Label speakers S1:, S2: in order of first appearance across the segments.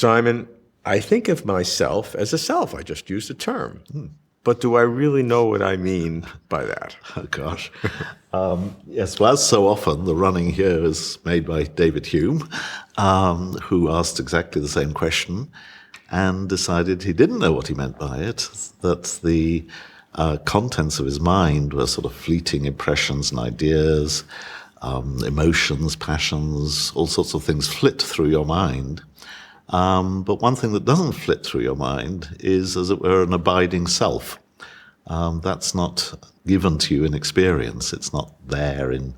S1: Simon, I think of myself as a self. I just used a term. But do I really know what I mean by that?
S2: Oh, gosh. Yes, well, as so often, the running here is made by David Hume, who asked exactly the same question and decided he didn't know what he meant by it, that the contents of his mind were sort of fleeting impressions and ideas, emotions, passions, all sorts of things flit through your mind. But one thing that doesn't flit through your mind is, as it were, an abiding self. That's not given to you in experience. It's not there in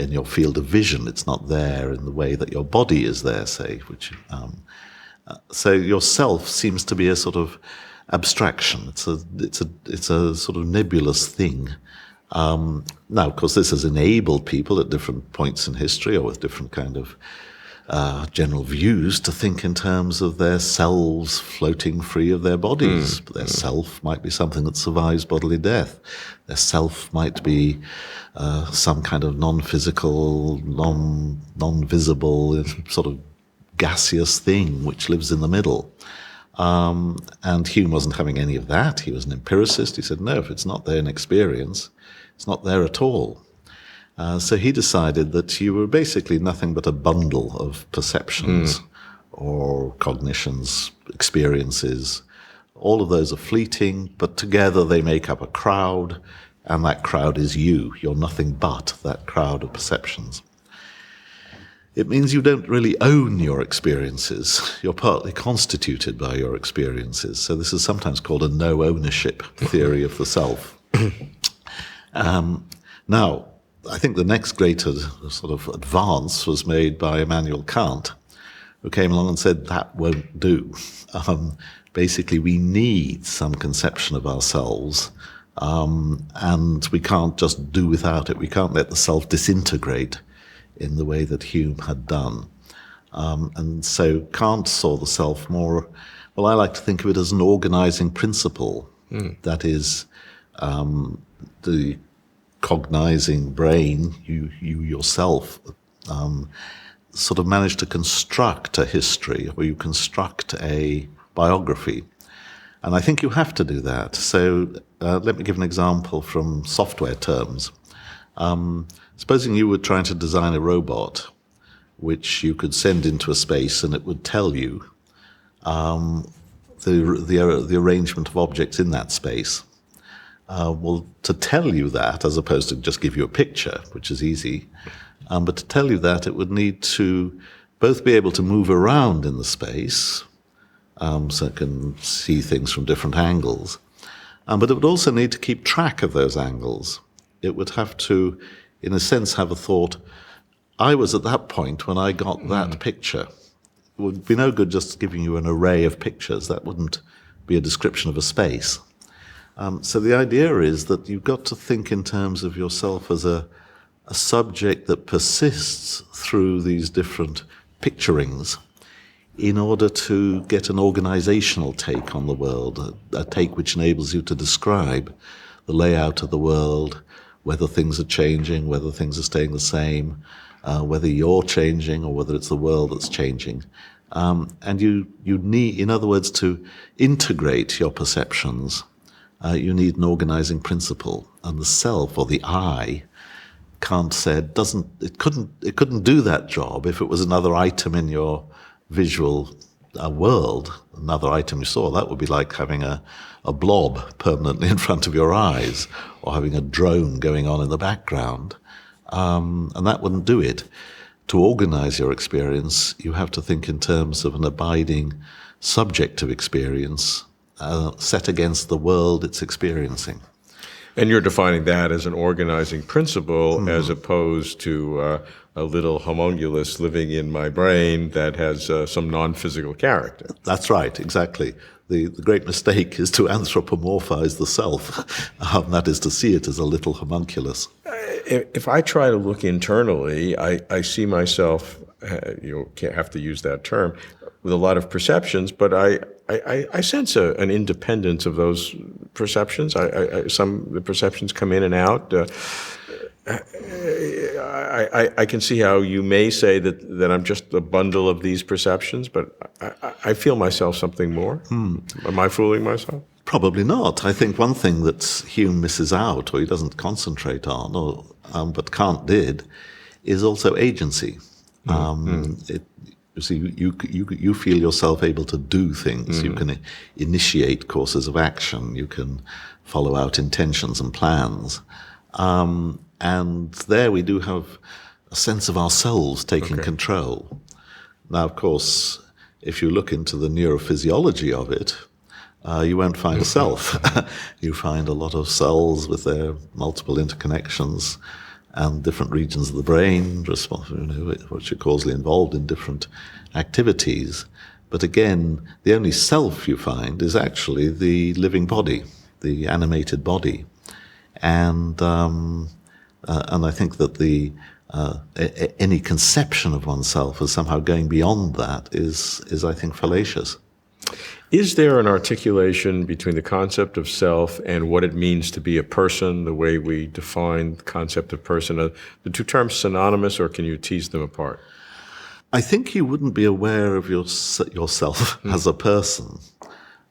S2: your field of vision. It's not there in the way that your body is there, say. So your self seems to be a sort of abstraction. It's a sort of nebulous thing. Now, of course, this has enabled people at different points in history or with different kind of general views to think in terms of their selves floating free of their bodies. Their self might be something that survives bodily death. Their self might be some kind of non-physical, non-visible, sort of gaseous thing which lives in the middle. And Hume wasn't having any of that. He was an empiricist. He said, no, if it's not there in experience, it's not there at all. So he decided that you were basically nothing but a bundle of perceptions or cognitions, experiences. All of those are fleeting, but together they make up a crowd, and that crowd is you. You're nothing but that crowd of perceptions. It means you don't really own your experiences. You're partly constituted by your experiences. So this is sometimes called a no-ownership theory of the self. Now, I think the next greater sort of advance was made by Immanuel Kant, who came along and said, that won't do. Basically, we need some conception of ourselves, and we can't just do without it. We can't let the self disintegrate in the way that Hume had done. And so Kant saw the self more, well, I like to think of it as an organizing principle. That is, the cognizing brain, you yourself, sort of manage to construct a history, or you construct a biography. And I think you have to do that. So let me give an example from software terms. Supposing you were trying to design a robot which you could send into a space and it would tell you the arrangement of objects in that space. Well, to tell you that, as opposed to just give you a picture, which is easy, but to tell you that, it would need to both be able to move around in the space, so it can see things from different angles, but it would also need to keep track of those angles. It would have to, in a sense, have a thought, I was at that point when I got that picture. It would be no good just giving you an array of pictures. That wouldn't be a description of a space. So the idea is that you've got to think in terms of yourself as a subject that persists through these different picturings in order to get an organizational take on the world, a take which enables you to describe the layout of the world, whether things are changing, whether things are staying the same, whether you're changing or whether it's the world that's changing. And you need, in other words, to integrate your perceptions, you need an organizing principle. And the self, or the I, Kant said, it couldn't do that job if it was another item in your visual world, another item you saw. That would be like having a blob permanently in front of your eyes, or having a drone going on in the background. And that wouldn't do it. To organize your experience, you have to think in terms of an abiding subjective experience set against the world it's experiencing.
S1: And you're defining that as an organizing principle as opposed to a little homunculus living in my brain that has some non-physical character.
S2: That's right, exactly. The great mistake is to anthropomorphize the self. That is to see it as a little homunculus.
S1: If I try to look internally, I see myself, you can't have to use that term, with a lot of perceptions, but I sense an independence of those perceptions. The perceptions come in and out. I I can see how you may say that I'm just a bundle of these perceptions, but I feel myself something more. Am I fooling myself?
S2: Probably not. I think one thing that Hume misses out, or he doesn't concentrate on, or but Kant did, is also agency. You see, you feel yourself able to do things. You can initiate courses of action. You can follow out intentions and plans. And there we do have a sense of ourselves taking control. Now, of course, if you look into the neurophysiology of it, you won't find a self. You find a lot of cells with their multiple interconnections and different regions of the brain, which are causally involved in different activities. But again, the only self you find is actually the living body, the animated body. And I think that any conception of oneself as somehow going beyond that is I think, fallacious.
S1: Is there an articulation between the concept of self and what it means to be a person, the way we define the concept of person? Are the two terms synonymous, or can you tease them apart?
S2: I think you wouldn't be aware of yourself as a person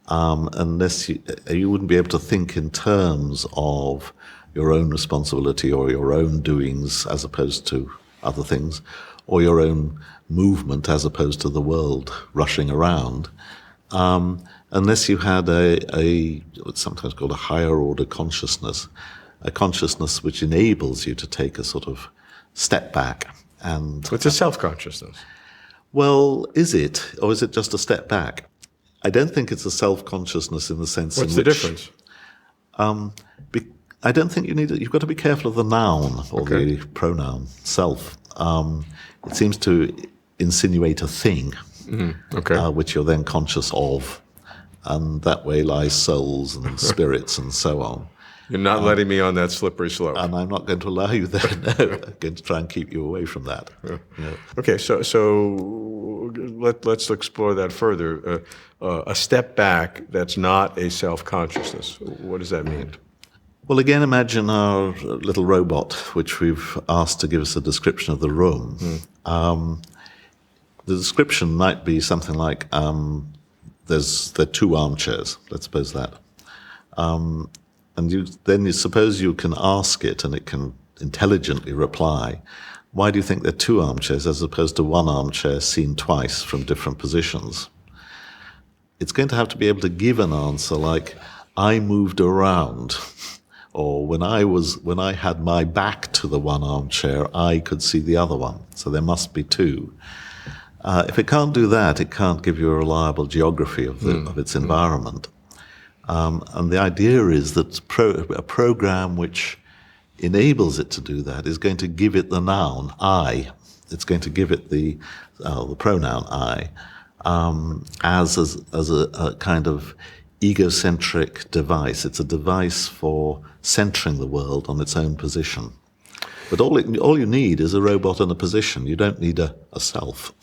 S2: unless you wouldn't be able to think in terms of your own responsibility or your own doings as opposed to other things, or your own movement as opposed to the world rushing around. Unless you had what's sometimes called a higher order consciousness, a consciousness which enables you to take a sort of step back. And
S1: it's a self-consciousness.
S2: Well, is it, or is it just a step back? I don't think it's a self-consciousness in the sense
S1: What's
S2: in
S1: the
S2: which...
S1: difference?
S2: I don't think you've got to be careful of the noun or the pronoun, self. It seems to insinuate a thing. Which you're then conscious of, and that way lies souls and spirits and so on.
S1: You're not letting me on that slippery slope.
S2: And I'm not going to allow you there, no. I'm going to try and keep you away from that. No.
S1: Okay, so let's explore that further. A step back that's not a self-consciousness. What does that mean?
S2: Well, again, imagine our little robot, which we've asked to give us a description of the room. The description might be something like, there are 2 armchairs, let's suppose that. And you suppose you can ask it, and it can intelligently reply, why do you think there are 2 armchairs as opposed to 1 armchair seen twice from different positions? It's going to have to be able to give an answer like, I moved around, or when I had my back to the 1 armchair, I could see the other one. So there must be 2. If it can't do that, it can't give you a reliable geography of its environment. And the idea is that a program which enables it to do that is going to give it the noun I. It's going to give it the pronoun I as a kind of egocentric device. It's a device for centering the world on its own position. But all you need is a robot and a position. You don't need a self.